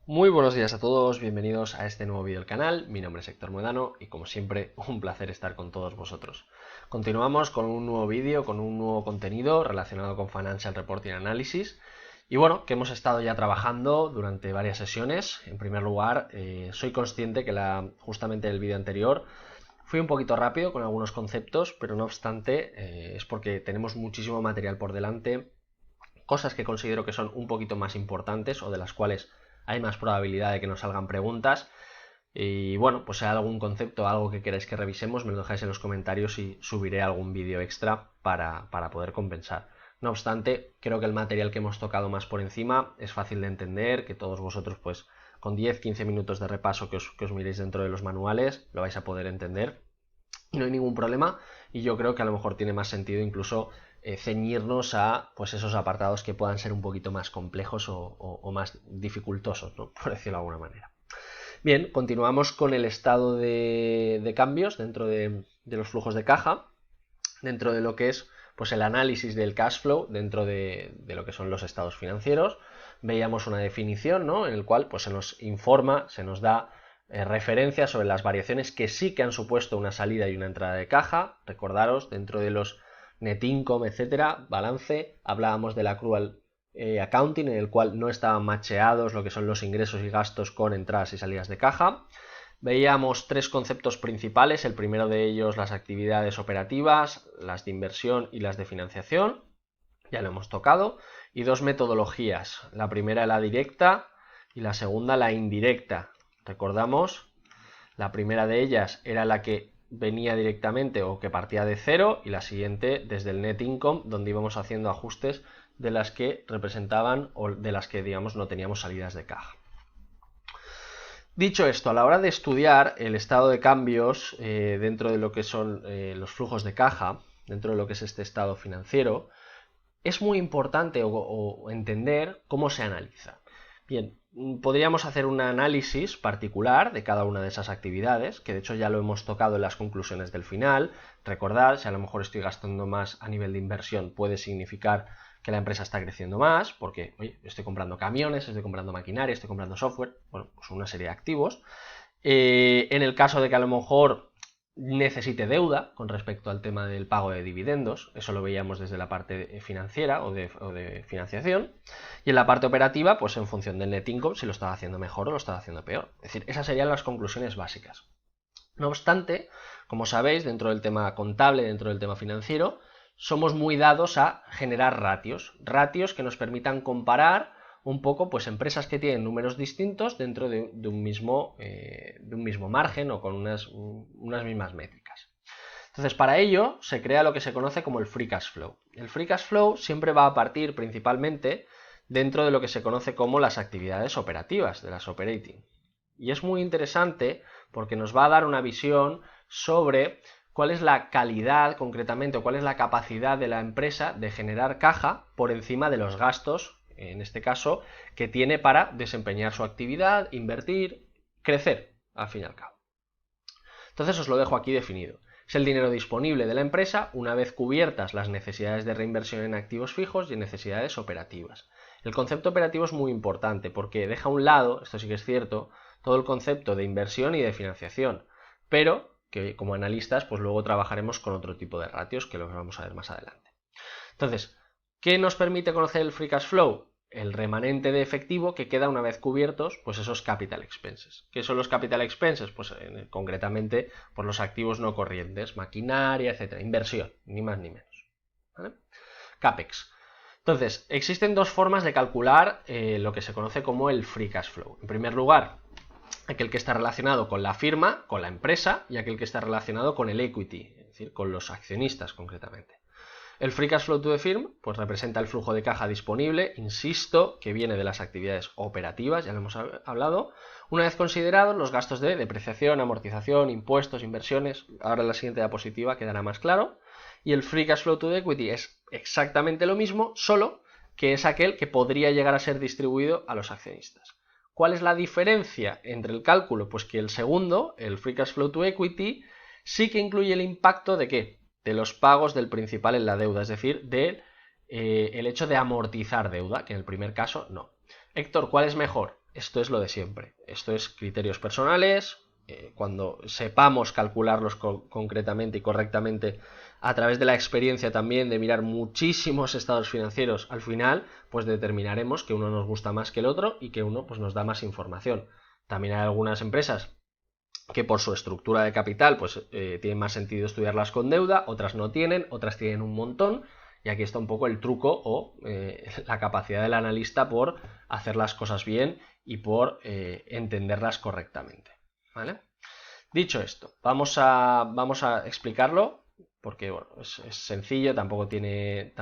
Muy buenos días a todos, bienvenidos a este nuevo vídeo del canal. Mi nombre es Héctor Moedano y como siempre un placer estar con todos vosotros. Continuamos con un nuevo vídeo, con un nuevo contenido relacionado con Financial Reporting Analysis y bueno, que hemos estado ya trabajando durante varias sesiones. En primer lugar, soy consciente que justamente el vídeo anterior fui un poquito rápido con algunos conceptos, pero no obstante es porque tenemos muchísimo material por delante, cosas que considero que son un poquito más importantes o de las cuales hay más probabilidad de que nos salgan preguntas. Y bueno, pues si hay algún concepto, algo que queráis que revisemos, me lo dejáis en los comentarios y subiré algún vídeo extra para poder compensar. No obstante, creo que el material que hemos tocado más por encima es fácil de entender, que todos vosotros pues con 10-15 minutos de repaso que os miréis dentro de los manuales lo vais a poder entender. No hay ningún problema y yo creo que a lo mejor tiene más sentido incluso ceñirnos a pues esos apartados que puedan ser un poquito más complejos o más dificultosos, ¿no? Por decirlo de alguna manera. Bien, continuamos con el estado de cambios dentro de los flujos de caja, dentro de lo que es pues el análisis del cash flow, dentro de lo que son los estados financieros. Veíamos una definición, ¿no? En el cual pues, se nos informa, se nos da referencias sobre las variaciones que sí que han supuesto una salida y una entrada de caja. Recordaros, dentro de los net income, etcétera, balance, hablábamos del accrual accounting, en el cual no estaban macheados lo que son los ingresos y gastos con entradas y salidas de caja. Veíamos tres conceptos principales, el primero de ellos las actividades operativas, las de inversión y las de financiación, ya lo hemos tocado, y dos metodologías, la primera la directa y la segunda la indirecta. Recordamos, la primera de ellas era la que venía directamente o que partía de cero y la siguiente desde el net income, donde íbamos haciendo ajustes de las que representaban o de las que digamos no teníamos salidas de caja. Dicho esto, a la hora de estudiar el estado de cambios dentro de lo que son los flujos de caja, dentro de lo que es este estado financiero, es muy importante o entender cómo se analiza. Bien, podríamos hacer un análisis particular de cada una de esas actividades, que de hecho ya lo hemos tocado en las conclusiones del final. Recordad, si a lo mejor estoy gastando más a nivel de inversión, puede significar que la empresa está creciendo más, porque oye, estoy comprando camiones, estoy comprando maquinaria, estoy comprando software, bueno, pues una serie de activos. En el caso de que a lo mejor necesite deuda con respecto al tema del pago de dividendos, eso lo veíamos desde la parte financiera o de financiación, y en la parte operativa, pues en función del net income, si lo estaba haciendo mejor o lo estaba haciendo peor. Es decir, esas serían las conclusiones básicas. No obstante, como sabéis, dentro del tema contable, dentro del tema financiero, somos muy dados a generar ratios que nos permitan comparar un poco pues empresas que tienen números distintos dentro de un mismo margen o con unas mismas métricas. Entonces, para ello se crea lo que se conoce como el free cash flow. El free cash flow siempre va a partir principalmente dentro de lo que se conoce como las actividades operativas, de las operating. Y es muy interesante porque nos va a dar una visión sobre cuál es la calidad concretamente o cuál es la capacidad de la empresa de generar caja por encima de los gastos, en este caso, que tiene para desempeñar su actividad, invertir, crecer, al fin y al cabo. Entonces os lo dejo aquí definido. Es el dinero disponible de la empresa una vez cubiertas las necesidades de reinversión en activos fijos y en necesidades operativas. El concepto operativo es muy importante porque deja a un lado, esto sí que es cierto, todo el concepto de inversión y de financiación, pero que como analistas pues luego trabajaremos con otro tipo de ratios que lo vamos a ver más adelante. Entonces, ¿qué nos permite conocer el free cash flow? El remanente de efectivo que queda una vez cubiertos pues esos capital expenses. ¿Qué son los capital expenses? Pues concretamente por los activos no corrientes, maquinaria, etcétera, inversión, ni más ni menos. ¿Vale? CAPEX. Entonces, existen dos formas de calcular lo que se conoce como el free cash flow. En primer lugar, aquel que está relacionado con la firma, con la empresa, y aquel que está relacionado con el equity, es decir, con los accionistas concretamente. El free cash flow to the firm pues representa el flujo de caja disponible, insisto, que viene de las actividades operativas, ya lo hemos hablado, una vez considerados los gastos de depreciación, amortización, impuestos, inversiones, ahora en la siguiente diapositiva quedará más claro, y el free cash flow to the equity es exactamente lo mismo, solo que es aquel que podría llegar a ser distribuido a los accionistas. ¿Cuál es la diferencia entre el cálculo? Pues que el segundo, el free cash flow to equity, sí que incluye el impacto de ¿qué? De los pagos del principal en la deuda, es decir, el hecho de amortizar deuda, que en el primer caso no. Héctor, ¿cuál es mejor? esto es lo de siempre. Esto es criterios personales. Cuando sepamos calcularlos concretamente y correctamente a través de la experiencia también de mirar muchísimos estados financieros, al final pues determinaremos que uno nos gusta más que el otro y que uno pues nos da más información. También hay algunas empresas que por su estructura de capital pues tienen más sentido estudiarlas con deuda, otras no tienen, otras tienen un montón, y aquí está un poco el truco o la capacidad del analista por hacer las cosas bien y por entenderlas correctamente, ¿vale? Dicho esto, vamos a explicarlo porque bueno, es sencillo, tampoco tiene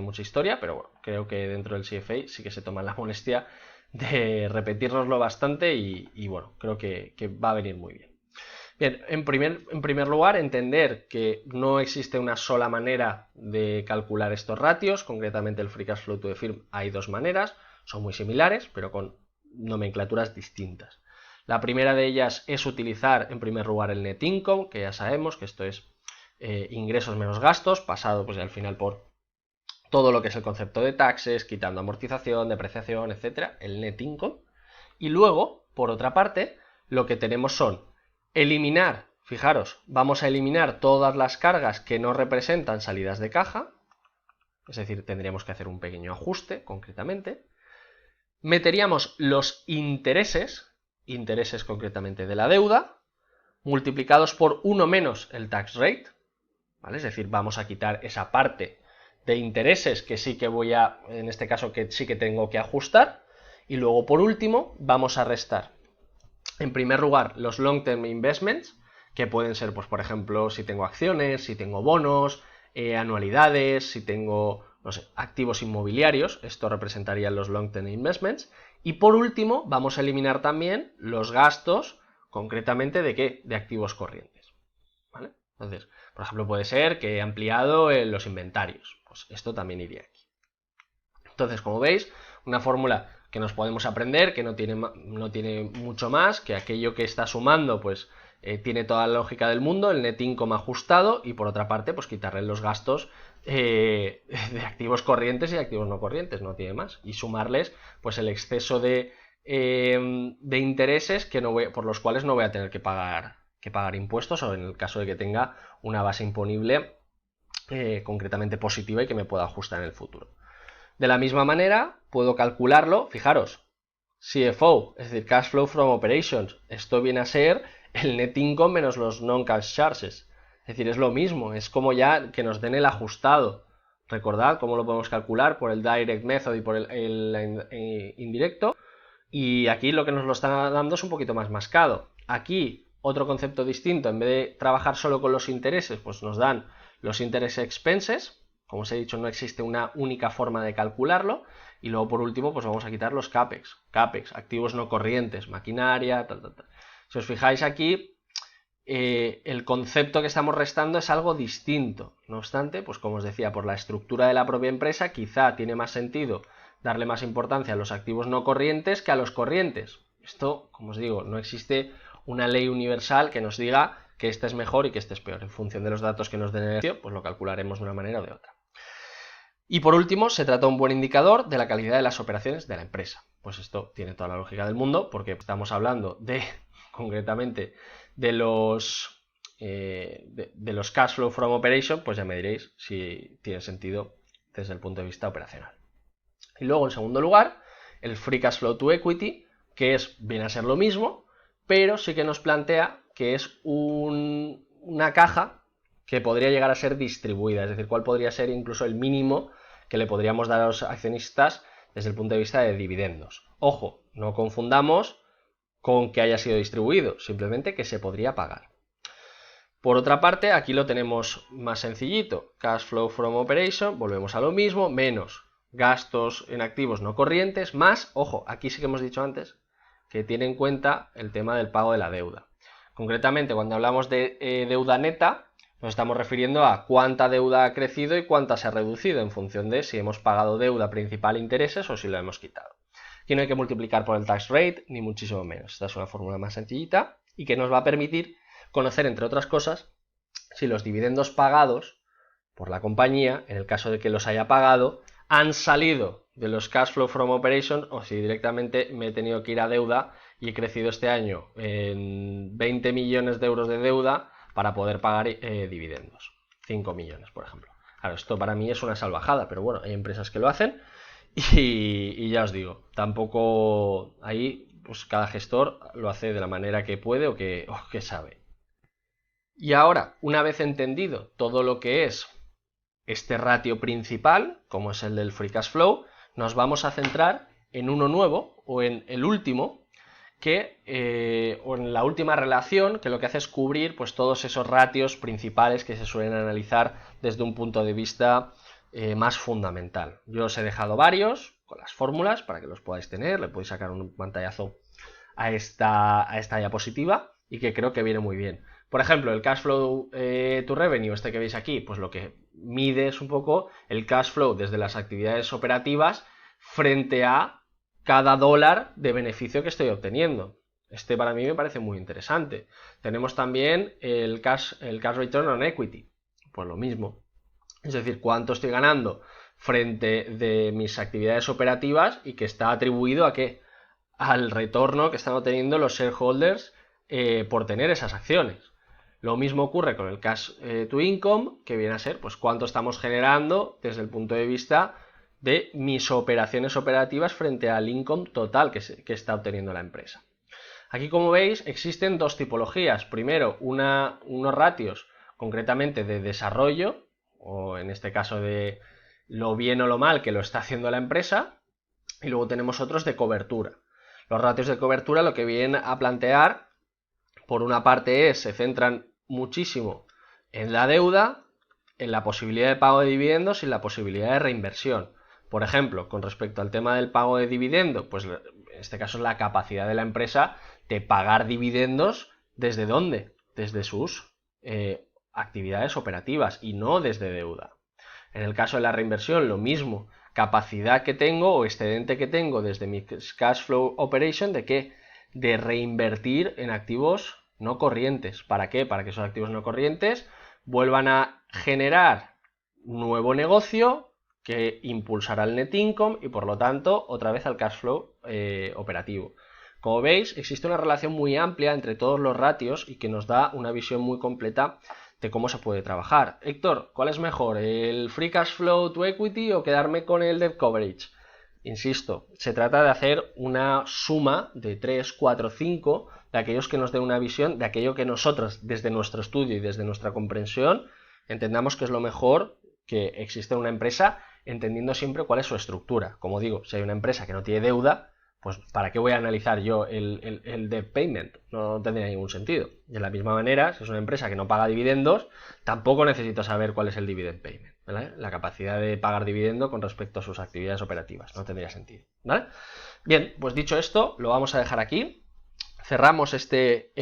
mucha historia, pero bueno, creo que dentro del CFA sí que se toman la molestia de repetirnoslo bastante y bueno, creo que va a venir muy bien. Bien, en primer lugar, entender que no existe una sola manera de calcular estos ratios, concretamente el Free Cash Flow to the Firm hay dos maneras, son muy similares, pero con nomenclaturas distintas. La primera de ellas es utilizar en primer lugar el Net Income, que ya sabemos que esto es ingresos menos gastos, pasado pues al final por todo lo que es el concepto de taxes, quitando amortización, depreciación, etcétera, el Net Income. Y luego, por otra parte, lo que tenemos son eliminar, fijaros, vamos a eliminar todas las cargas que no representan salidas de caja, es decir, tendríamos que hacer un pequeño ajuste concretamente. Meteríamos los intereses concretamente de la deuda, multiplicados por 1 menos el tax rate, ¿vale? Es decir, vamos a quitar esa parte de intereses que sí que voy a, en este caso que sí que tengo que ajustar, y luego por último vamos a restar en primer lugar los long term investments, que pueden ser pues por ejemplo si tengo acciones, si tengo bonos, anualidades, si tengo no sé, activos inmobiliarios, esto representaría los long term investments, y por último vamos a eliminar también los gastos concretamente de ¿qué? De activos corrientes, ¿vale? Entonces, por ejemplo, puede ser que he ampliado los inventarios. Pues esto también iría aquí. Entonces, como veis, una fórmula que nos podemos aprender, que no tiene mucho más, que aquello que está sumando, pues tiene toda la lógica del mundo, el net income ajustado, y por otra parte, pues quitarle los gastos de activos corrientes y activos no corrientes, no tiene más. Y sumarles, pues el exceso de intereses que por los cuales no voy a tener que pagar impuestos, o en el caso de que tenga una base imponible concretamente positiva y que me pueda ajustar en el futuro. De la misma manera puedo calcularlo, fijaros, CFO, es decir, Cash Flow from Operations, esto viene a ser el net income menos los non-cash charges, es decir, es lo mismo, es como ya que nos den el ajustado. Recordad cómo lo podemos calcular por el direct method y por el indirecto, y aquí lo que nos lo están dando es un poquito más mascado. Aquí otro concepto distinto, en vez de trabajar solo con los intereses, pues nos dan los interest expenses. Como os he dicho, no existe una única forma de calcularlo. Y luego por último pues vamos a quitar los CAPEX, activos no corrientes, maquinaria, tal. Si os fijáis aquí, el concepto que estamos restando es algo distinto. No obstante, pues como os decía, por la estructura de la propia empresa quizá tiene más sentido darle más importancia a los activos no corrientes que a los corrientes. Esto, como os digo, no existe una ley universal que nos diga que este es mejor y que este es peor. En función de los datos que nos den el negocio, pues lo calcularemos de una manera o de otra. Y por último, se trata de un buen indicador de la calidad de las operaciones de la empresa. Pues esto tiene toda la lógica del mundo, porque estamos hablando de, concretamente, de los cash flow from operation, pues ya me diréis si tiene sentido desde el punto de vista operacional. Y luego, en segundo lugar, el free cash flow to equity, que viene a ser lo mismo, pero sí que nos plantea que es una caja que podría llegar a ser distribuida, es decir, cuál podría ser incluso el mínimo que le podríamos dar a los accionistas desde el punto de vista de dividendos. Ojo, no confundamos con que haya sido distribuido, simplemente que se podría pagar. Por otra parte, aquí lo tenemos más sencillito, cash flow from operation, volvemos a lo mismo, menos gastos en activos no corrientes, más, ojo, aquí sí que hemos dicho antes, que tiene en cuenta el tema del pago de la deuda. Concretamente, cuando hablamos de deuda neta, nos estamos refiriendo a cuánta deuda ha crecido y cuánta se ha reducido en función de si hemos pagado deuda principal intereses o si lo hemos quitado. Aquí no hay que multiplicar por el tax rate, ni muchísimo menos. Esta es una fórmula más sencillita y que nos va a permitir conocer, entre otras cosas, si los dividendos pagados por la compañía, en el caso de que los haya pagado, han salido de los cash flow from operation o si directamente me he tenido que ir a deuda y he crecido este año en 20 millones de euros de deuda para poder pagar dividendos. 5 millones, por ejemplo. Claro, esto para mí es una salvajada, pero bueno, hay empresas que lo hacen y ya os digo, tampoco ahí pues cada gestor lo hace de la manera que puede o que sabe. Y ahora, una vez entendido todo lo que es este ratio principal, como es el del free cash flow, nos vamos a centrar en uno nuevo o en el último, o en la última relación, que lo que hace es cubrir pues todos esos ratios principales que se suelen analizar desde un punto de vista más fundamental. Yo os he dejado varios con las fórmulas para que los podáis tener, le podéis sacar un pantallazo a esta diapositiva y que creo que viene muy bien. Por ejemplo, el cash flow to revenue, este que veis aquí, pues lo que mide es un poco el cash flow desde las actividades operativas frente a cada dólar de beneficio que estoy obteniendo. Este para mí me parece muy interesante. Tenemos también el cash return on equity, pues lo mismo. Es decir, cuánto estoy ganando frente de mis actividades operativas y que está atribuido a qué? Al retorno que están obteniendo los shareholders por tener esas acciones. Lo mismo ocurre con el cash to income, que viene a ser pues cuánto estamos generando desde el punto de vista de mis operaciones operativas frente al income total que está obteniendo la empresa. Aquí, como veis, existen dos tipologías. Primero, unos ratios concretamente de desarrollo, o en este caso de lo bien o lo mal que lo está haciendo la empresa, y luego tenemos otros de cobertura. Los ratios de cobertura lo que vienen a plantear, por una parte se centran muchísimo en la deuda, en la posibilidad de pago de dividendos y en la posibilidad de reinversión. Por ejemplo, con respecto al tema del pago de dividendo, pues en este caso es la capacidad de la empresa de pagar dividendos, ¿desde dónde? Desde sus actividades operativas y no desde deuda. En el caso de la reinversión, lo mismo, capacidad que tengo o excedente que tengo desde mi cash flow operation, ¿de qué? De reinvertir en activos no corrientes. ¿Para qué? Para que esos activos no corrientes vuelvan a generar nuevo negocio que impulsará el net income y por lo tanto otra vez al cash flow operativo. Como veis, existe una relación muy amplia entre todos los ratios y que nos da una visión muy completa de cómo se puede trabajar. Héctor, ¿cuál es mejor? ¿El free cash flow to equity o quedarme con el debt coverage? Insisto, se trata de hacer una suma de 3, 4, 5 de aquellos que nos den una visión de aquello que nosotros, desde nuestro estudio y desde nuestra comprensión, entendamos que es lo mejor que existe en una empresa, entendiendo siempre cuál es su estructura. Como digo, si hay una empresa que no tiene deuda, pues ¿para qué voy a analizar yo el debt payment? No tendría ningún sentido. Y de la misma manera, si es una empresa que no paga dividendos, tampoco necesito saber cuál es el dividend payment, ¿vale? La capacidad de pagar dividendo con respecto a sus actividades operativas. No tendría sentido, ¿vale? Bien, pues dicho esto, lo vamos a dejar aquí. Cerramos este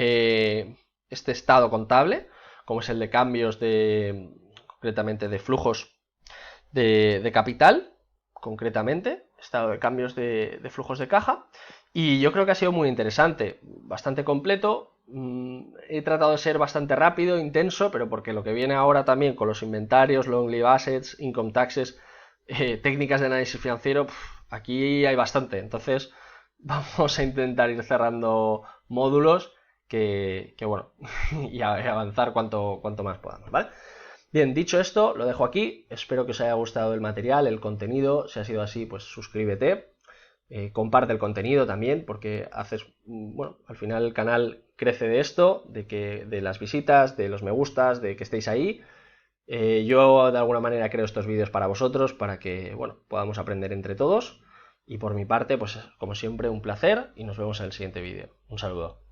estado contable, como es el de cambios concretamente de flujos de capital, concretamente, estado de cambios de flujos de caja, y yo creo que ha sido muy interesante, bastante completo. He tratado de ser bastante rápido, intenso, pero porque lo que viene ahora también con los inventarios, long live assets, income taxes, técnicas de análisis financiero, aquí hay bastante, entonces vamos a intentar ir cerrando módulos que bueno, y avanzar cuanto más podamos, ¿vale? Bien, dicho esto, lo dejo aquí. Espero que os haya gustado el material, el contenido. Si ha sido así, pues suscríbete. Comparte el contenido también, porque bueno, al final el canal crece de esto, de las visitas, de los me gustas, de que estéis ahí. Yo de alguna manera creo estos vídeos para vosotros, para que, bueno, podamos aprender entre todos. Y por mi parte, pues como siempre, un placer y nos vemos en el siguiente vídeo. Un saludo.